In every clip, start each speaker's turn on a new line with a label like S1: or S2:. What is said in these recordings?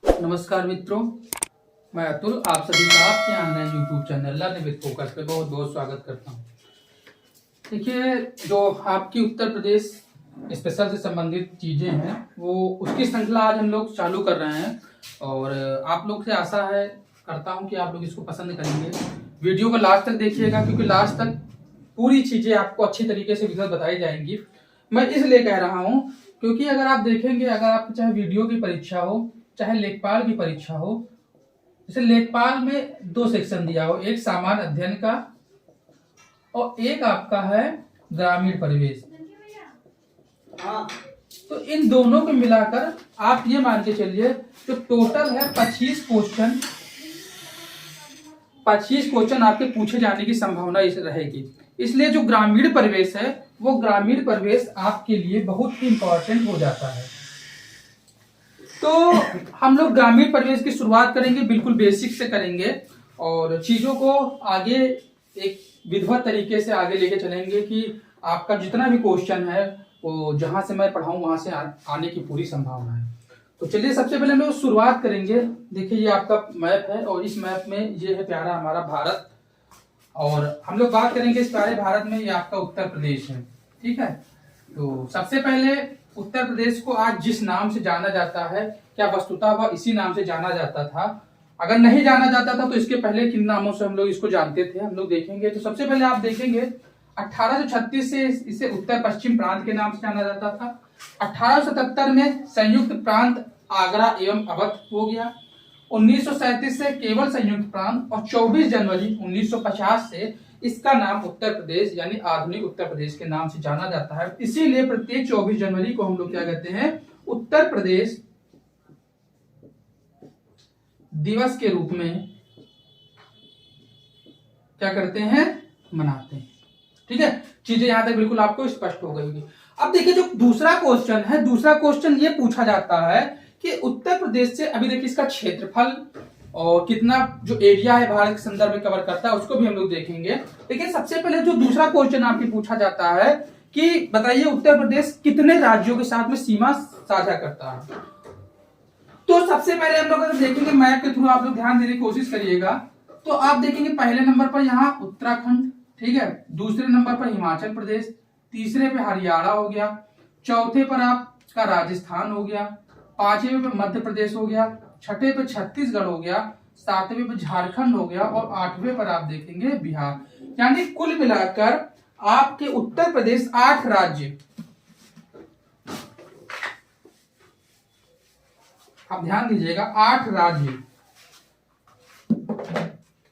S1: नमस्कार मित्रों, मैं अतुल आप सभी का आपके online YouTube channel learn with focus पे बहुत बहुत स्वागत करता हूँ। देखिए, जो आपकी उत्तर प्रदेश स्पेशल से संबंधित चीज़ें हैं वो उसकी श्रृंखला आज हम लोग चालू कर रहे हैं और आप लोग से आशा है करता हूँ कि आप लोग इसको पसंद करेंगे। वीडियो को लास्ट तक देखिएगा क्योंकि लास्ट तक पूरी चीज़ें आपको अच्छी तरीके से विगत बताई जाएंगी। मैं इसलिए कह रहा हूँ क्योंकि अगर आप देखेंगे, अगर आप चाहे वीडियो की परीक्षा हो चाहे लेखपाल की परीक्षा हो, जैसे लेखपाल में दो सेक्शन दिया हो, एक सामान्य अध्ययन का और एक आपका है ग्रामीण परिवेश। तो इन दोनों को मिलाकर आप ये मान के चलिए जो टोटल है 25 क्वेश्चन आपके पूछे जाने की संभावना इस रहेगी। इसलिए जो ग्रामीण परिवेश है वो ग्रामीण परिवेश आपके लिए बहुत ही इंपॉर्टेंट हो जाता है। तो हम लोग ग्रामीण परिवेश की शुरुआत करेंगे, बिल्कुल बेसिक से करेंगे और चीजों को आगे एक विधिवत तरीके से आगे लेके चलेंगे कि आपका जितना भी क्वेश्चन है वो जहां से मैं पढ़ाऊं वहां से आने की पूरी संभावना है। तो चलिए सबसे पहले हम लोग शुरुआत करेंगे। देखिए ये आपका मैप है और इस मैप में ये है प्यारा हमारा भारत और हम लोग बात करेंगे इस प्यारे भारत में, ये आपका उत्तर प्रदेश है। ठीक है, तो सबसे पहले उत्तर प्रदेश को आज जिस नाम से जाना जाता है, क्या वस्तुतः वह इसी नाम से जाना जाता था? अगर नहीं जाना जाता था तो इसके पहले किन नामों से हम लोग इसको जानते थे, हम लोग देखेंगे। तो सबसे पहले आप देखेंगे 1836 से इसे उत्तर पश्चिम प्रांत के नाम से जाना जाता था। 1877 में संयुक्त प्रांत आगरा एवं अवध हो गया। 1937 से केवल संयुक्त प्रांत और 24 जनवरी 1950 से इसका नाम उत्तर प्रदेश यानी आधुनिक उत्तर प्रदेश के नाम से जाना जाता है। इसीलिए प्रत्येक 24 जनवरी को हम लोग क्या कहते हैं, उत्तर प्रदेश दिवस के रूप में क्या करते हैं, मनाते हैं। ठीक है, चीजें यहां तक बिल्कुल आपको स्पष्ट हो गई होगी। अब देखिए जो दूसरा क्वेश्चन है, दूसरा क्वेश्चन ये पूछा जाता है कि उत्तर प्रदेश से अभी देखिए इसका क्षेत्रफल और कितना जो एरिया है भारत के संदर्भ में कवर करता है उसको भी हम लोग देखेंगे। लेकिन सबसे पहले जो दूसरा क्वेश्चन आपसे पूछा जाता है कि बताइए उत्तर प्रदेश कितने राज्यों के साथ में सीमा साझा करता है। तो सबसे पहले हम लोग अगर देखेंगे मैप के थ्रू, आप लोग ध्यान देने की कोशिश करिएगा, तो आप देखेंगे पहले नंबर पर यहाँ उत्तराखंड, ठीक है, दूसरे नंबर पर हिमाचल प्रदेश, तीसरे पे हरियाणा हो गया, चौथे पर आपका राजस्थान हो गया, पांचवें पे मध्य प्रदेश हो गया, छठे पे छत्तीसगढ़ हो गया, सातवें पे झारखंड हो गया और आठवें पर आप देखेंगे बिहार। यानी कुल मिलाकर आपके उत्तर प्रदेश 8 राज्य, आप ध्यान दीजिएगा 8 राज्य,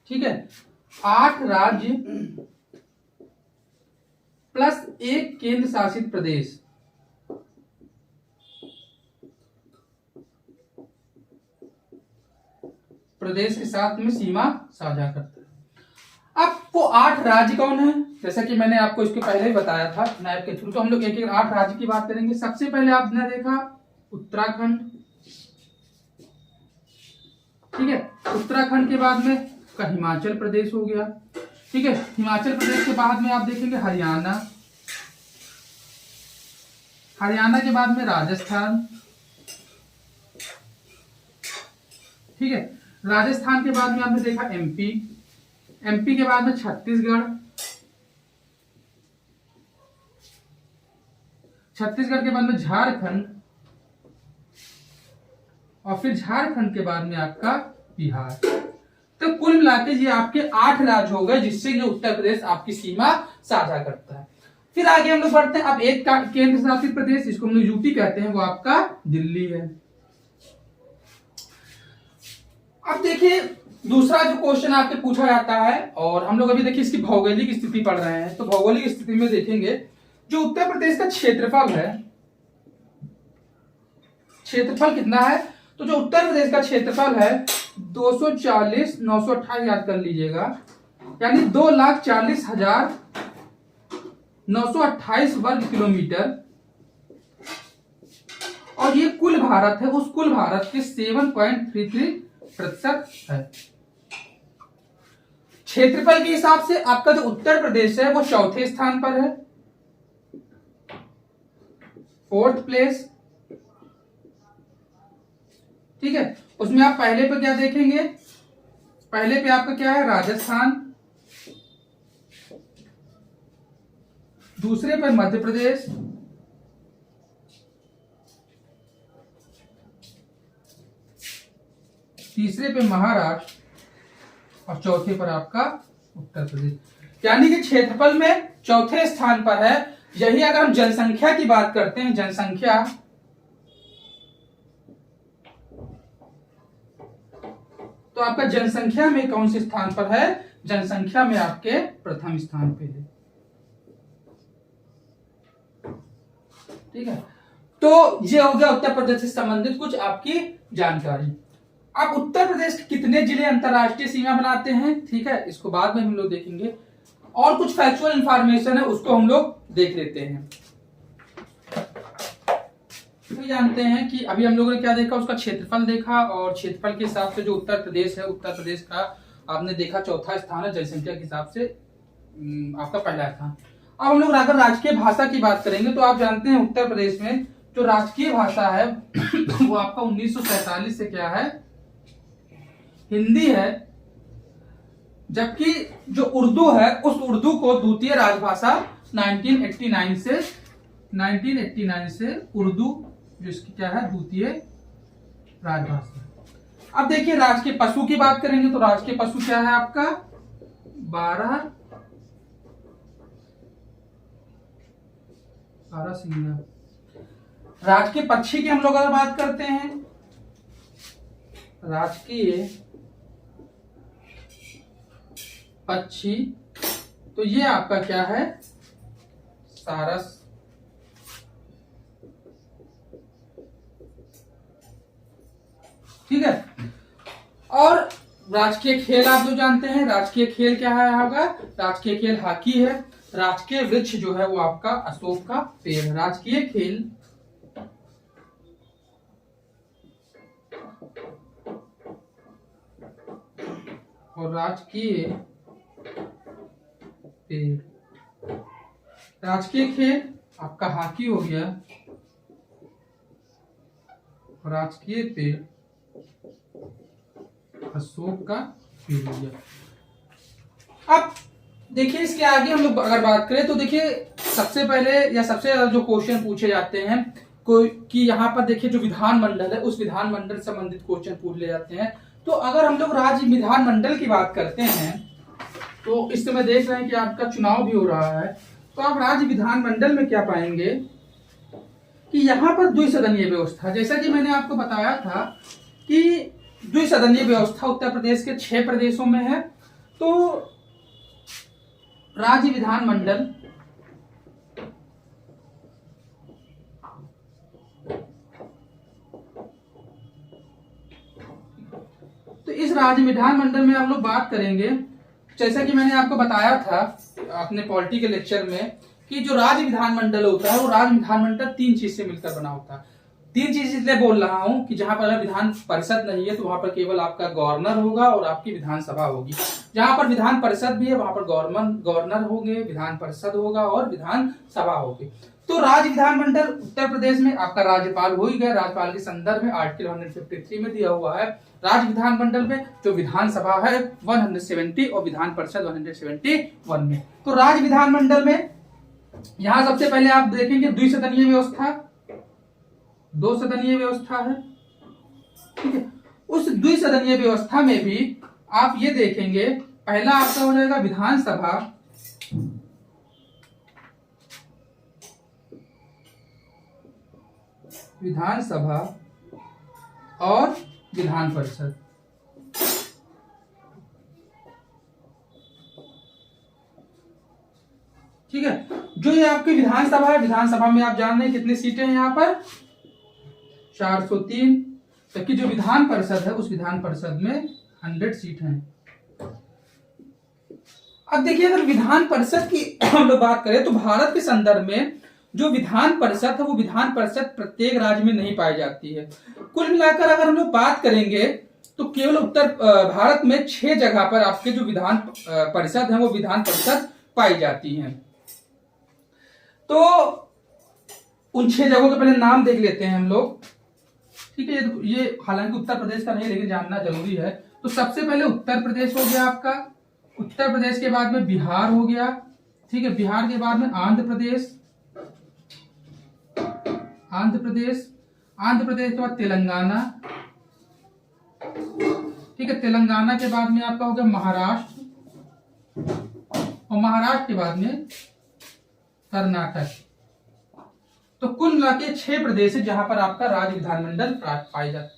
S1: ठीक है, 8 राज्य प्लस एक केंद्र शासित प्रदेश, प्रदेश के साथ में सीमा साझा करता है। अब वो 8 राज्य कौन है, जैसा कि मैंने आपको इसके पहले ही बताया था मैप के थ्रू, तो हम लोग एक एक 8 राज्य की बात करेंगे। सबसे पहले आपने देखा उत्तराखंड, ठीक है, उत्तराखंड के बाद में का हिमाचल प्रदेश हो गया, ठीक है, हिमाचल प्रदेश के बाद में आप देखेंगे हरियाणा, हरियाणा के बाद में राजस्थान, ठीक है, राजस्थान के बाद में आपने देखा एमपी, एमपी के बाद में छत्तीसगढ़, छत्तीसगढ़ के बाद में झारखंड और फिर झारखंड के बाद में आपका बिहार। तो कुल मिलाकर ये आपके 8 राज्य हो गए जिससे ये उत्तर प्रदेश आपकी सीमा साझा करता है। फिर आगे हम लोग बढ़ते हैं। अब एक केंद्र शासित प्रदेश, इसको हम लोग यूपी कहते हैं, वो आपका दिल्ली है। अब देखिए दूसरा जो क्वेश्चन आपसे पूछा जाता है और हम लोग अभी देखिए इसकी भौगोलिक स्थिति पढ़ रहे हैं, तो भौगोलिक स्थिति में देखेंगे जो उत्तर प्रदेश का क्षेत्रफल है, क्षेत्रफल कितना है, तो जो उत्तर प्रदेश का क्षेत्रफल है 240 928 याद कर लीजिएगा, यानी 2,40,928 वर्ग किलोमीटर। और ये कुल भारत है, उस कुल भारत के 7.33% है। क्षेत्रफल के हिसाब से आपका जो उत्तर प्रदेश है वो चौथे स्थान पर है, 4th प्लेस, ठीक है। उसमें आप पहले पे क्या देखेंगे, पहले पे आपका क्या है राजस्थान, दूसरे पे मध्य प्रदेश, तीसरे पे महाराष्ट्र और चौथे पर आपका उत्तर प्रदेश। यानी कि क्षेत्रफल में चौथे स्थान पर है। यही अगर हम जनसंख्या की बात करते हैं, जनसंख्या, तो आपका जनसंख्या में कौन से स्थान पर है, जनसंख्या में आपके प्रथम स्थान पे है। ठीक है, तो ये हो गया उत्तर प्रदेश से संबंधित कुछ आपकी जानकारी। अब उत्तर प्रदेश के कितने जिले अंतरराष्ट्रीय सीमा बनाते हैं, ठीक है, इसको बाद में हम लोग देखेंगे। और कुछ फैक्चुअल इंफॉर्मेशन है उसको हम लोग देख लेते हैं। तो जानते हैं कि अभी हम लोगों ने क्या देखा, उसका क्षेत्रफल देखा, और क्षेत्रफल के हिसाब से जो उत्तर प्रदेश है, उत्तर प्रदेश का आपने देखा चौथा स्थान है, जनसंख्या के हिसाब से आपका पहला स्थान। अब हम लोग अगर राजकीय भाषा की बात करेंगे तो आप जानते हैं उत्तर प्रदेश में जो राजकीय भाषा है वो आपका 1947 से क्या है, हिंदी है। जबकि जो उर्दू है उस उर्दू को द्वितीय राजभाषा 1989 से उर्दू जो इसकी क्या है द्वितीय राजभाषा। अब देखिए राजकीय पशु की बात करेंगे तो राजकीय पशु क्या है आपका 12 सिंह। राजकीय पक्षी की हम लोग अगर बात करते हैं, राजकीय पक्षी, तो ये आपका क्या है सारस। ठीक है, और राजकीय खेल आप जो जानते हैं, राजकीय खेल क्या है आपका, राजकीय खेल हॉकी है। राजकीय वृक्ष जो है वो आपका अशोक का पेड़ है। राजकीय खेल और राजकीय पेड़, राजकीय खेल आपका हॉकी हो गया, राजकीय पेड़ अशोक का पेड़ हो गया। अब देखिए इसके आगे हम लोग अगर बात करें तो देखिए सबसे पहले या सबसे ज्यादा जो क्वेश्चन पूछे जाते हैं कोई कि यहाँ पर देखिए जो विधानमंडल है उस विधानमंडल से संबंधित क्वेश्चन पूछ ले जाते हैं। तो अगर हम लोग राज्य विधानमंडल की बात करते हैं तो इस समय देख रहे हैं कि आपका चुनाव भी हो रहा है, तो आप राज्य विधानमंडल में क्या पाएंगे कि यहाँ पर द्विसदनीय व्यवस्था, जैसा कि मैंने आपको बताया था कि द्विसदनीय व्यवस्था उत्तर प्रदेश के 6 प्रदेशों में है। तो राज्य विधानमंडल तो इस राज्य विधानमंडल में हम लोग बात करेंगे, जैसा कि मैंने आपको बताया था अपने पॉलिटी के लेक्चर में कि जो राज्य विधानमंडल होता है वो राज्य विधानमंडल 3 चीज से मिलकर बना होता है। 3 चीज इसलिए बोल रहा हूं कि जहां पर विधान परिषद नहीं है तो वहां पर केवल आपका गवर्नर होगा और आपकी विधानसभा होगी। जहां पर विधान परिषद भी है वहां पर गवर्नर होंगे, विधान परिषद होगा और विधानसभा होगी। तो राज्य विधानमंडल उत्तर प्रदेश में आपका राज्यपाल हो ही गया। राज्यपाल के संदर्भ में आर्टिकल 153 में दिया हुआ है। राज्य विधानमंडल में जो विधानसभा है 170 और विधान परिषद 171 में। तो राज्य विधानमंडल में यहां सबसे पहले आप देखेंगे द्विसदनीय व्यवस्था, 2 सदनीय व्यवस्था है। ठीक है, उस द्विसदनीय व्यवस्था में भी आप ये देखेंगे पहला आपका हो जाएगा विधानसभा, और विधान परिषद। ठीक है, जो ये आपकी विधानसभा है, विधानसभा में आप जान रहे हैं कितनी सीटें हैं यहाँ पर 403, जबकि जो विधान परिषद है उस विधान परिषद में 100 सीट हैं। अब देखिए अगर विधान परिषद की हम लोग बात करें तो भारत के संदर्भ में जो विधान परिषद है वो विधान परिषद प्रत्येक राज्य में नहीं पाई जाती है। कुल मिलाकर अगर हम लोग बात करेंगे तो केवल उत्तर भारत में 6 जगह पर आपके जो विधान परिषद है वो विधान परिषद पाई जाती हैं। तो उन 6 जगहों के पहले नाम देख लेते हैं हम लोग। ठीक है, ये हालांकि उत्तर प्रदेश का नहीं, लेकिन जानना जरूरी है। तो सबसे पहले उत्तर प्रदेश हो गया आपका, उत्तर प्रदेश के बाद में बिहार हो गया, ठीक है, बिहार के बाद में आंध्र प्रदेश, आंध्र प्रदेश, आंध्र प्रदेश के बाद तेलंगाना, ठीक है, तेलंगाना के बाद में आपका हो गया महाराष्ट्र, और महाराष्ट्र के बाद में कर्नाटक। तो कुल मिला के 6 प्रदेश है जहां पर आपका राज्य विधानमंडल पाए जाते।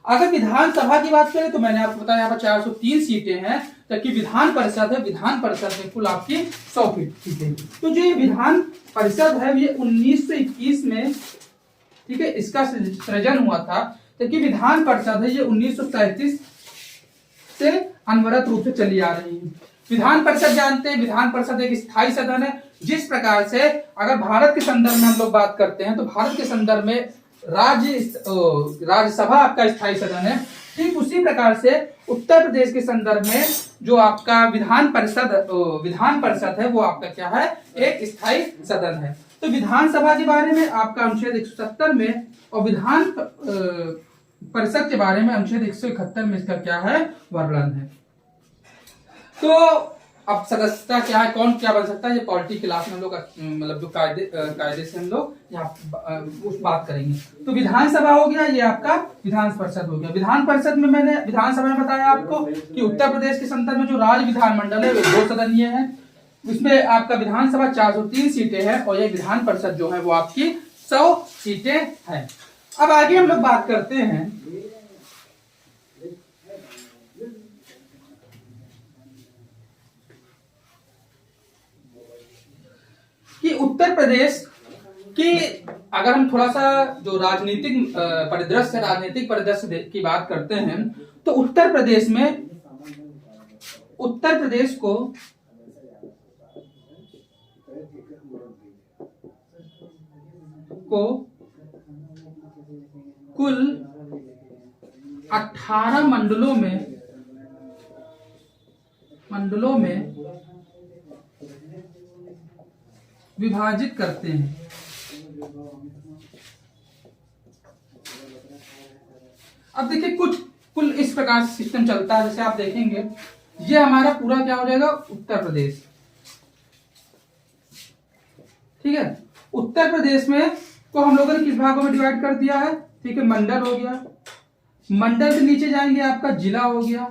S1: अगर विधानसभा की बात करें तो मैंने आपको बताया यहाँ पर 403 सीटें हैं, जबकि विधान परिषद है, विधान परिषद में कुल आपकी 100 सीटें। तो जो ये विधान परिषद है ये 1921 में, ठीक है, इसका सृजन हुआ था, जबकि विधान परिषद है ये 1937 से अनवरत रूप से चली आ रही है। विधान परिषद जानते हैं, विधान परिषद एक स्थायी सदन है। जिस प्रकार से अगर भारत के संदर्भ में हम लोग बात करते हैं तो भारत के संदर्भ में राज्यसभा आपका स्थायी सदन है, ठीक उसी प्रकार से उत्तर प्रदेश के संदर्भ में जो आपका विधान परिषद है वो आपका क्या है, एक स्थायी सदन है। तो विधानसभा के बारे में आपका अनुच्छेद 170 में, और विधान परिषद के बारे में अनुच्छेद 171 में इसका क्या है, वर्णन है। तो अब सदस्यता क्या है, कौन क्या बन सकता है, ये पॉलिटी क्लास में हम लोग मतलब जो कायदे से हम लोग यहाँ उस बात करेंगे। तो विधानसभा हो गया, ये आपका विधान परिषद हो गया। विधान परिषद में मैंने विधानसभा में बताया आपको कि उत्तर प्रदेश के संदर्भ में जो राज्य विधानमंडल है वो 2 सदनीय है, उसमें आपका विधानसभा 403 सीटें हैं, और ये विधान परिषद जो है वो आपकी 100 सीटें हैं। अब आगे हम लोग बात करते हैं कि उत्तर प्रदेश की, अगर हम थोड़ा सा जो राजनीतिक परिदृश्य की बात करते हैं तो उत्तर प्रदेश को कुल 18 मंडलों में विभाजित करते हैं। अब देखिए कुल इस प्रकार से सिस्टम चलता है, जैसे आप देखेंगे ये हमारा पूरा क्या हो जाएगा, उत्तर प्रदेश, ठीक है। उत्तर प्रदेश में को हम लोगों ने किस भागों में डिवाइड कर दिया है, ठीक है, मंडल हो गया, मंडल से नीचे जाएंगे आपका जिला हो गया,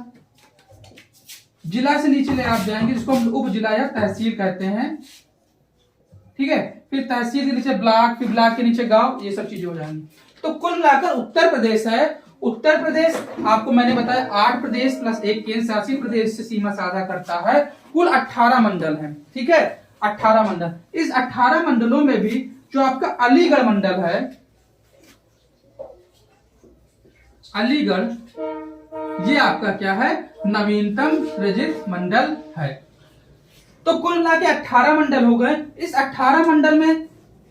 S1: जिला से नीचे ले आप जाएंगे जिसको हम उप जिला या तहसील कहते हैं, ठीक है, फिर तहसील के नीचे ब्लॉक, फिर ब्लॉक के नीचे गांव, ये सब चीजें हो जाएंगी। तो कुल मिलाकर उत्तर प्रदेश है। उत्तर प्रदेश आपको मैंने बताया 8 प्रदेश प्लस 1 केंद्र शासित प्रदेश से सीमा साझा करता है, कुल 18 मंडल है, ठीक है, 18 मंडल। इस 18 मंडलों में भी जो आपका अलीगढ़ मंडल है, अलीगढ़, ये आपका क्या है, नवीनतम सृजित मंडल है। तो कुल मिला के 18 मंडल हो गए। इस 18 मंडल में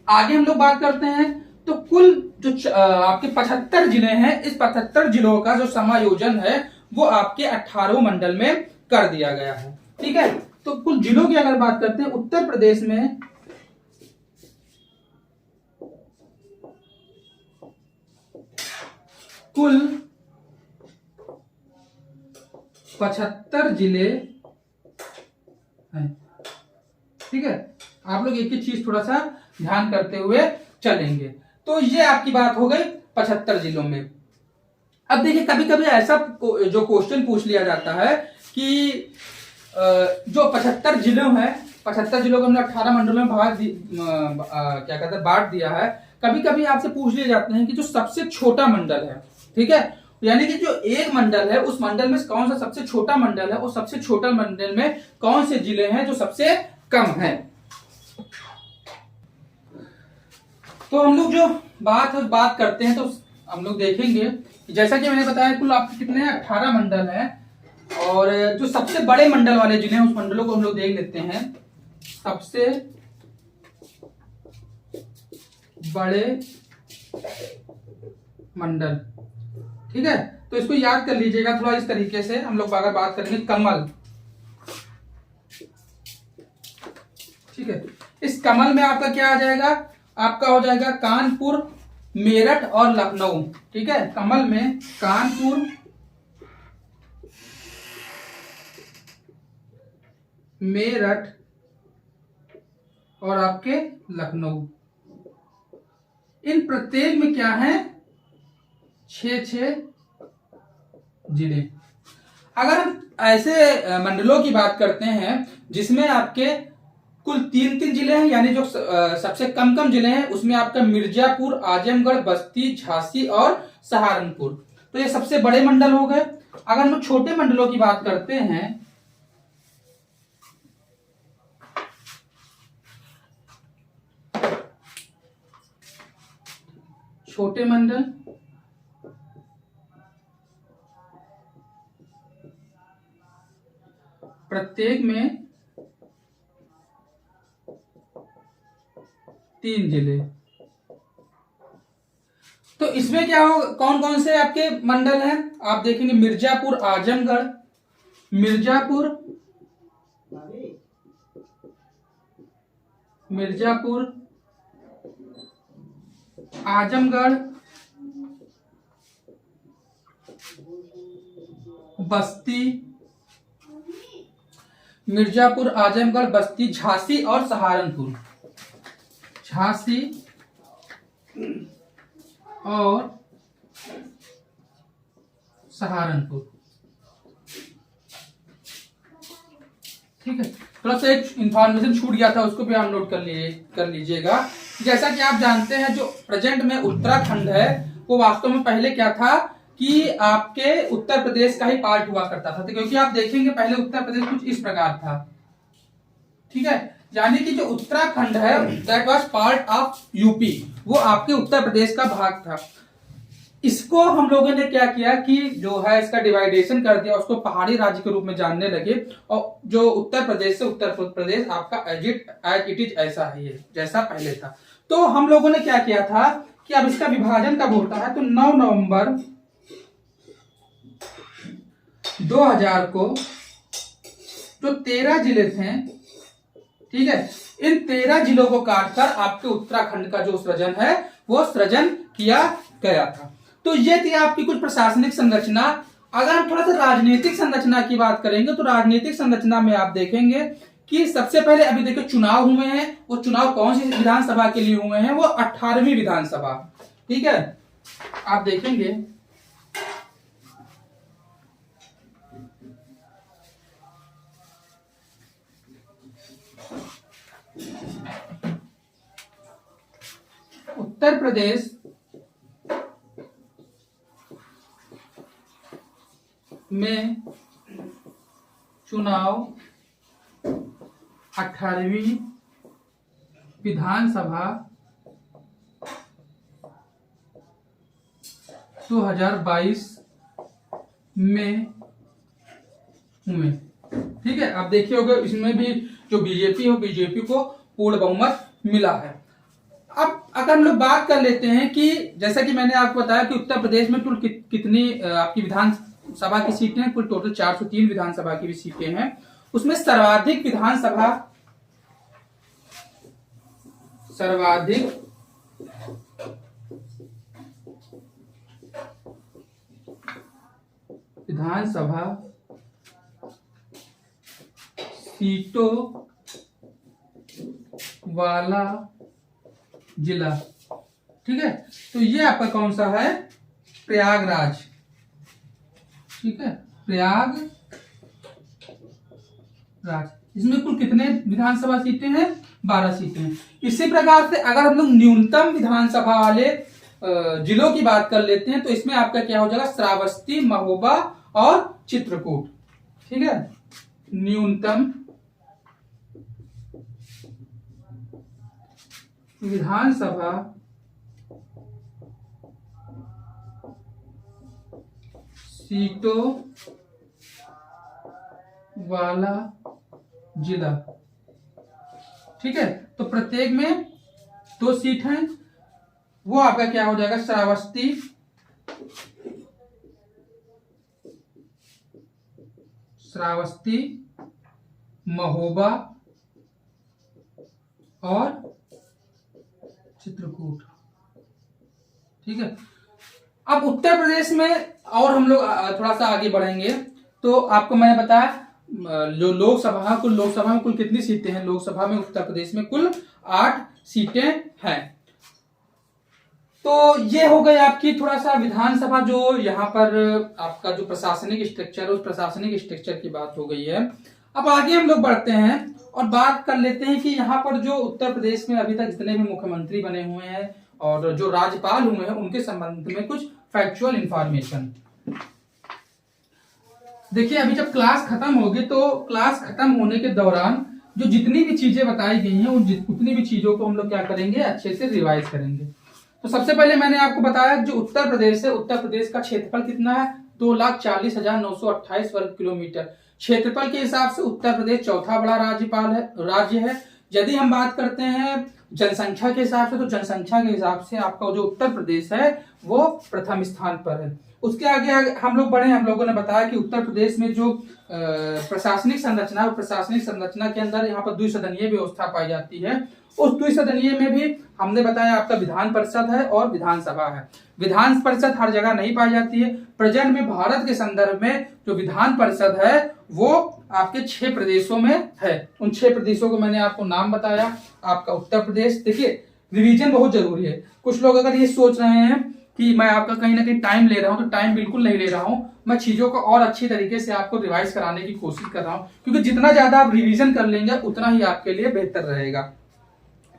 S1: आगे हम लोग बात करते हैं तो कुल जो आपके 75 जिले हैं, इस 75 जिलों का जो समायोजन है वो आपके 18 मंडल में कर दिया गया है, ठीक है। तो कुल जिलों की अगर बात करते हैं, उत्तर प्रदेश में कुल 75 जिले हैं, ठीक है। आप लोग एक ही चीज थोड़ा सा ध्यान करते हुए चलेंगे। तो ये आपकी बात हो गई 75 जिलों में। अब देखिए कभी कभी ऐसा जो क्वेश्चन पूछ लिया जाता है कि जो 75 जिलों हैं, 75 जिलों को हमने 18 मंडलों में क्या कहते हैं, बांट दिया है। कभी कभी आपसे पूछ लिए जाते हैं कि जो सबसे छोटा मंडल है, ठीक है, यानी कि जो एक मंडल है उस मंडल में कौन सा सबसे छोटा मंडल है, और सबसे छोटा मंडल में कौन से जिले हैं जो सबसे कम है। तो हम लोग जो बात करते हैं तो हम लोग देखेंगे जैसा कि मैंने बताया कुल आपके कितने 18 मंडल हैं, और जो सबसे बड़े मंडल वाले जिले हैं उस मंडलों को हम लोग देख लेते हैं। सबसे बड़े मंडल, ठीक है, तो इसको याद कर लीजिएगा थोड़ा इस तरीके से। हम लोग अगर बात करेंगे कमल, ठीक है, इस कमल में आपका क्या आ जाएगा, आपका हो जाएगा कानपुर, मेरठ और लखनऊ, ठीक है। कमल में कानपुर, मेरठ और आपके लखनऊ, इन प्रत्येक में क्या है, 6 जिले। अगर हम ऐसे मंडलों की बात करते हैं जिसमें आपके कुल 3 जिले हैं, यानी जो सबसे कम जिले हैं, उसमें आपका मिर्जापुर, आजमगढ़, बस्ती, झांसी और सहारनपुर, तो ये सबसे बड़े मंडल हो गए। अगर हम छोटे मंडलों की बात करते हैं, छोटे मंडल प्रत्येक में 3 जिले। तो इसमें क्या हो, कौन कौन से आपके मंडल हैं, आप देखेंगे मिर्जापुर, आजमगढ़, मिर्जापुर, आजमगढ़, बस्ती, मिर्जापुर, आजमगढ़, बस्ती, झांसी और सहारनपुर, झांसी और सहारनपुर, ठीक है। थोड़ा सा एक इंफॉर्मेशन छूट गया था, उसको भी आप नोट कर लीजिएगा। जैसा कि आप जानते हैं, जो प्रेजेंट में उत्तराखंड है, वो वास्तव में पहले क्या था कि आपके उत्तर प्रदेश का ही पार्ट हुआ करता था। तो क्योंकि आप देखेंगे पहले उत्तर प्रदेश कुछ इस प्रकार था, ठीक है, यानी कि जो उत्तराखंड है that was part of UP, वो आपके उत्तर प्रदेश का भाग था। इसको हम लोगों ने क्या किया कि जो है इसका डिवाइडेशन कर दिया, उसको पहाड़ी राज्य के रूप में जानने लगे, और जो उत्तर प्रदेश से उत्तर प्रदेश आपका एज इट इज ऐसा ही है जैसा पहले था। तो हम लोगों ने क्या किया था कि अब इसका विभाजन कब होता है, तो 9 नवंबर 2000 को जो 13 जिले थे, ठीक है, इन 13 जिलों को काटकर आपके उत्तराखंड का जो सृजन है वो सृजन किया गया था। तो ये थी आपकी कुछ प्रशासनिक संरचना। अगर हम थोड़ा सा राजनीतिक संरचना की बात करेंगे, तो राजनीतिक संरचना में आप देखेंगे कि सबसे पहले अभी देखो चुनाव हुए हैं, वो चुनाव कौन सी विधानसभा के लिए हुए हैं, वो 18वीं विधानसभा, ठीक है। आप देखेंगे उत्तर प्रदेश में चुनाव 18वीं विधानसभा 2022 में हुए, ठीक है। आप देखिए होगा इसमें भी जो बीजेपी हो, बीजेपी को पूर्ण बहुमत मिला है। अब अगर हम लोग बात कर लेते हैं कि जैसा कि मैंने आपको बताया कि उत्तर प्रदेश में कुल कितनी आपकी विधानसभा की सीटें हैं, कुल टोटल 403 विधानसभा की भी सीटें हैं। उसमें सर्वाधिक विधानसभा सीटों वाला जिला, ठीक है, तो ये आपका कौन सा है, प्रयागराज, ठीक है, प्रयागराज। इसमें कुल कितने विधानसभा सीटें हैं, 12 सीटें हैं। इसी प्रकार से अगर हम लोग न्यूनतम विधानसभा वाले जिलों की बात कर लेते हैं, तो इसमें आपका क्या हो जाएगा, श्रावस्ती, महोबा और चित्रकूट, ठीक है। न्यूनतम विधानसभा सीटों वाला जिला, ठीक है। तो प्रत्येक में 2 सीट हैं, वो आपका क्या हो जाएगा, श्रावस्ती, महोबा और चित्रकूट, ठीक है। अब उत्तर प्रदेश में और हम लोग थोड़ा सा आगे बढ़ेंगे तो आपको मैंने बताया जो कुल लोकसभा में कुल कितनी सीटें हैं। लोकसभा में उत्तर प्रदेश में कुल 8 सीटें हैं। तो ये हो गई आपकी थोड़ा सा विधानसभा, जो यहाँ पर आपका जो प्रशासनिक स्ट्रक्चर, उस प्रशासनिक स्ट्रक्चर की बात हो गई है। अब आगे हम लोग बढ़ते हैं और बात कर लेते हैं कि यहाँ पर जो उत्तर प्रदेश में अभी तक जितने भी मुख्यमंत्री बने हुए हैं और जो राज्यपाल हुए हैं उनके संबंध में कुछ फैक्चुअल इंफॉर्मेशन। देखिए, अभी जब क्लास खत्म होगी तो क्लास खत्म होने के दौरान जो जितनी भी चीजें बताई गई हैं उतनी भी चीजों को हम लोग क्या करेंगे, अच्छे से रिवाइज करेंगे। तो सबसे पहले मैंने आपको बताया जो उत्तर प्रदेश है, उत्तर प्रदेश का क्षेत्रफल कितना है, 2,40,928 वर्ग किलोमीटर। क्षेत्रफल के हिसाब से उत्तर प्रदेश चौथा बड़ा राज्य है। यदि हम बात करते हैं जनसंख्या के हिसाब से, तो जनसंख्या के हिसाब से आपका जो उत्तर प्रदेश है वो प्रथम स्थान पर है। उसके आगे हम लोग बढ़े, हम लोगों ने बताया कि उत्तर प्रदेश में जो प्रशासनिक संरचना के अंदर यहाँ पर द्विसदनीय व्यवस्था पाई जाती है। उस द्विसदनीय में भी हमने बताया आपका विधान परिषद है और विधानसभा है। विधान परिषद हर जगह नहीं पाई जाती है। प्रेजेंट में भारत के संदर्भ में जो विधान परिषद है वो आपके 6 प्रदेशों में है। उन 6 प्रदेशों को मैंने आपको नाम बताया। आपका उत्तर प्रदेश, देखिए रिवीजन बहुत जरूरी है। कुछ लोग अगर ये सोच रहे हैं कि मैं आपका कहीं ना कहीं टाइम ले रहा हूं, तो टाइम बिल्कुल नहीं ले रहा हूं। मैं चीजों को और अच्छी तरीके से आपको रिवाइज कराने की कोशिश कर रहा हूं, क्योंकि जितना ज्यादा आप रिवीजन कर लेंगे उतना ही आपके लिए बेहतर रहेगा।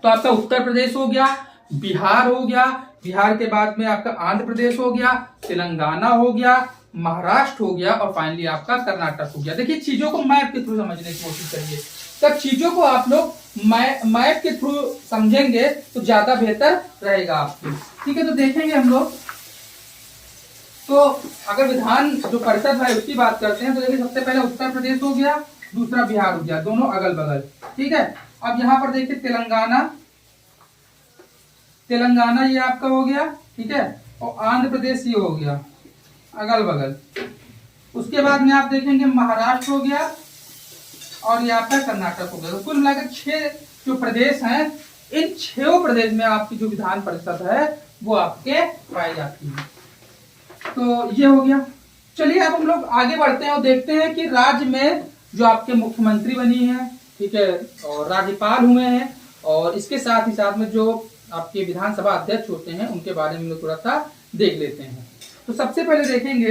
S1: तो आपका उत्तर प्रदेश हो गया, बिहार हो गया, बिहार के बाद में आपका आंध्र प्रदेश हो गया, तेलंगाना हो गया, महाराष्ट्र हो गया और फाइनली आपका कर्नाटक हो गया। देखिए, चीजों को मैप के थ्रू समझने की कोशिश करिए। तब चीजों को आप लोग मैप के थ्रू समझेंगे तो ज्यादा बेहतर रहेगा आपके। ठीक है, तो देखेंगे हम लोग। तो अगर विधान जो परिषद है उसकी बात करते हैं तो देखिए, सबसे पहले उत्तर प्रदेश हो गया, दूसरा बिहार हो गया, दोनों अगल बगल। ठीक है, अब यहाँ पर देखिए तेलंगाना ये आपका हो गया। ठीक है, और आंध्र प्रदेश ये हो गया अगल बगल। उसके बाद में आप देखेंगे महाराष्ट्र हो गया और ये आपका कर्नाटक हो गया। तो कुल मिलाकर 6 जो प्रदेश हैं, इन 6 प्रदेश में आपकी जो विधान परिषद है वो आपके पाई जाती है। तो ये हो गया। चलिए अब हम लोग आगे बढ़ते हैं और देखते हैं कि राज्य में जो आपके मुख्यमंत्री बनी है, ठीक है, और राज्यपाल हुए हैं, और इसके साथ ही साथ में जो आपके विधानसभा अध्यक्ष होते हैं उनके बारे में थोड़ा सा देख लेते हैं। तो सबसे पहले देखेंगे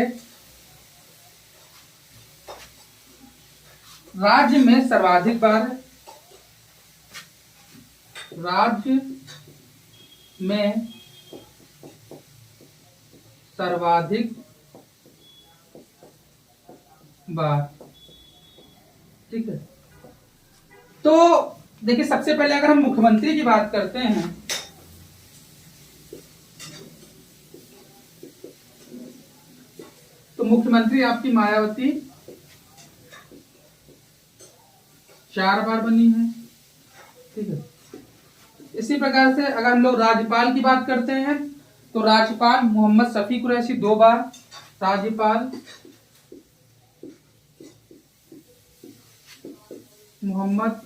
S1: राज्य में सर्वाधिक बार ठीक है। तो देखिए, सबसे पहले अगर हम मुख्यमंत्री की बात करते हैं तो मुख्यमंत्री आपकी मायावती 4 बार बनी है। ठीक है, इसी प्रकार से अगर हम लोग राज्यपाल की बात करते हैं तो राज्यपाल मोहम्मद शफी कुरैशी 2 बार राज्यपाल मोहम्मद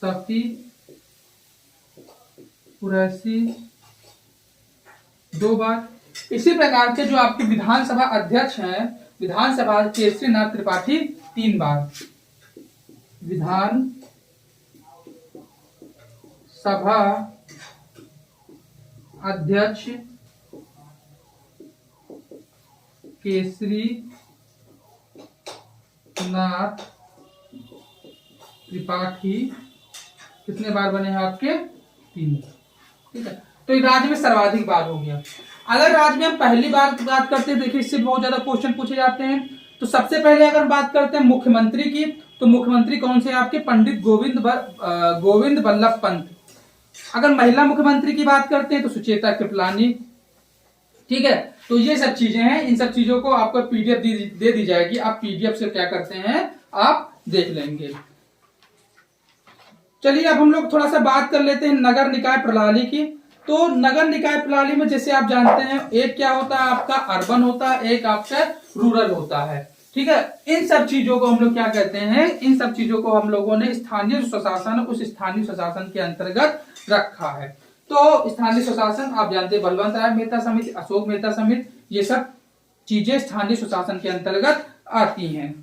S1: शफी कुरैशी 2 बार। इसी प्रकार से जो आपके विधानसभा अध्यक्ष हैं, विधानसभा केसरी नाथ त्रिपाठी 3 बार विधान सभा अध्यक्ष केसरी नाथ त्रिपाठी कितने बार बने हैं आपके? 3। ठीक है, तो राज्य में सर्वाधिक बार हो गया। अगर राज्य में हम पहली बार बात करते हैं, देखिए इससे बहुत ज्यादा क्वेश्चन पूछे जाते हैं। तो सबसे पहले अगर बात करते हैं मुख्यमंत्री की, तो मुख्यमंत्री कौन से आपके? पंडित गोविंद बल्लभ पंत। अगर महिला मुख्यमंत्री की बात करते हैं तो सुचेता कृपलानी। ठीक है, तो ये सब चीजें हैं। इन सब चीजों को आपको पीडीएफ दे दी जाएगी, आप पीडीएफ से क्या करते हैं आप देख लेंगे। चलिए अब हम लोग थोड़ा सा बात कर लेते हैं नगर निकाय प्रणाली की। तो नगर निकाय प्रणाली में जैसे आप जानते हैं, एक क्या होता है आपका अर्बन होता है, एक आपका रूरल होता है। ठीक है, इन सब चीजों को हम लोग क्या कहते हैं? इन सब चीजों को हम लोगों ने स्थानीय स्वशासन, उस स्थानीय स्वशासन के अंतर्गत रखा है। तो तो स्थानीय स्वशासन आप जानते हैं, बलवंत राय मेहता समिति, अशोक मेहता समिति, ये सब चीजें स्थानीय स्वशासन के अंतर्गत आती हैं।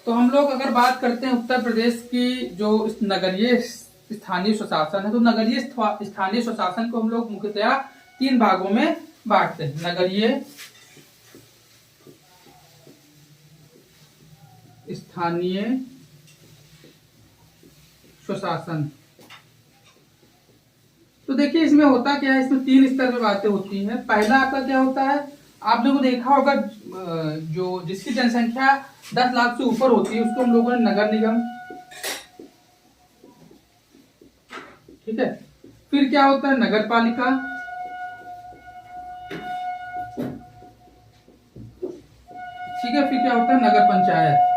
S1: तो हम लोग अगर बात करते हैं उत्तर प्रदेश की जो नगरीय स्थानीय स्वशासन है, तो नगरीय स्थानीय स्वशासन को हम लोग मुख्यतया 3 भागों में बांटते हैं। नगरीय स्थानीय स्वशासन, तो देखिए इसमें होता क्या है, इसमें 3 स्तर में बातें होती हैं। पहला आपका क्या होता है, आप लोगों ने देखा होगा जो जिसकी जनसंख्या 10 लाख से ऊपर होती है उसको हम लोगों ने नगर निगम, ठीक है। फिर क्या होता है, नगर पालिका, ठीक है। फिर क्या होता है, नगर पंचायत।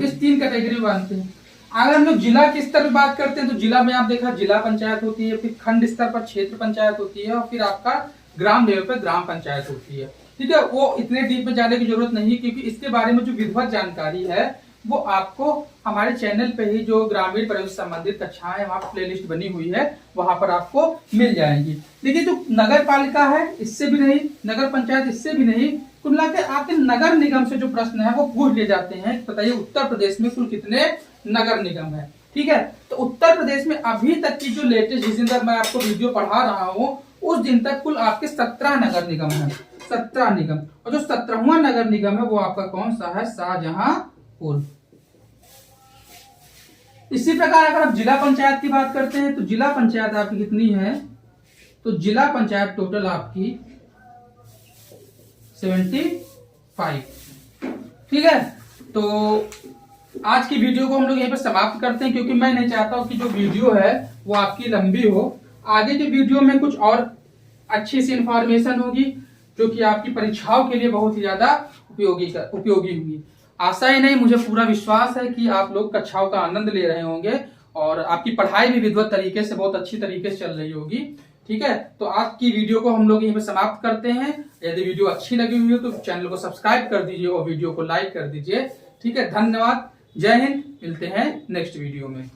S1: इस 3 कैटेगरी बांधते हैं। अगर हम लोग जिला के स्तर पर बात करते हैं तो जिला में आप देखा जिला पंचायत होती है, फिर खंड स्तर पर क्षेत्र पंचायत होती है, और फिर आपका ग्राम लेवल पर ग्राम पंचायत होती है, ठीक है। वो इतने डीप में जाने की जरूरत नहीं, क्योंकि इसके बारे में जो विधिवत जानकारी है वो आपको हमारे चैनल पे ही जो ग्रामीण प्रवेश संबंधित कक्षाएं है वहां पर प्लेलिस्ट बनी हुई है, वहां पर आपको मिल जाएंगी। देखिए जो नगर पालिका है इससे भी नहीं, नगर पंचायत इससे भी नहीं, कुल मिलाकर आपके नगर निगम से जो प्रश्न है वो पूछ लिए जाते हैं। बताइए उत्तर प्रदेश में कुल कितने नगर निगम है, ठीक है। तो उत्तर प्रदेश में अभी तक की जो लेटेस्ट, जिस दिन तक मैं आपको वीडियो पढ़ा रहा हूँ उस दिन तक कुल आपके 17 नगर निगम है, 17 निगम। और जो 17वां नगर निगम है वो आपका कौन सा है, शाहजहांपुर। इसी प्रकार अगर आप जिला पंचायत की बात करते हैं तो जिला पंचायत आपकी कितनी है, तो जिला पंचायत टोटल आपकी 75, ठीक है। तो आज की वीडियो को हम लोग यहीं पर समाप्त करते हैं, क्योंकि मैं नहीं चाहता हूं कि जो वीडियो है वो आपकी लंबी हो। आगे के वीडियो में कुछ और अच्छी सी इंफॉर्मेशन होगी जो कि आपकी परीक्षाओं के लिए बहुत ही ज्यादा उपयोगी होगी। आशा ही नहीं, मुझे पूरा विश्वास है कि आप लोग कक्षाओं का आनंद ले रहे होंगे और आपकी पढ़ाई भी विधिवत तरीके से, बहुत अच्छी तरीके से चल रही होगी, ठीक है। तो आज की वीडियो को हम लोग यहीं पे समाप्त करते हैं। यदि वीडियो अच्छी लगी हुई हो तो चैनल को सब्सक्राइब कर दीजिए और वीडियो को लाइक कर दीजिए, ठीक है। धन्यवाद, जय हिंद, मिलते हैं नेक्स्ट वीडियो में।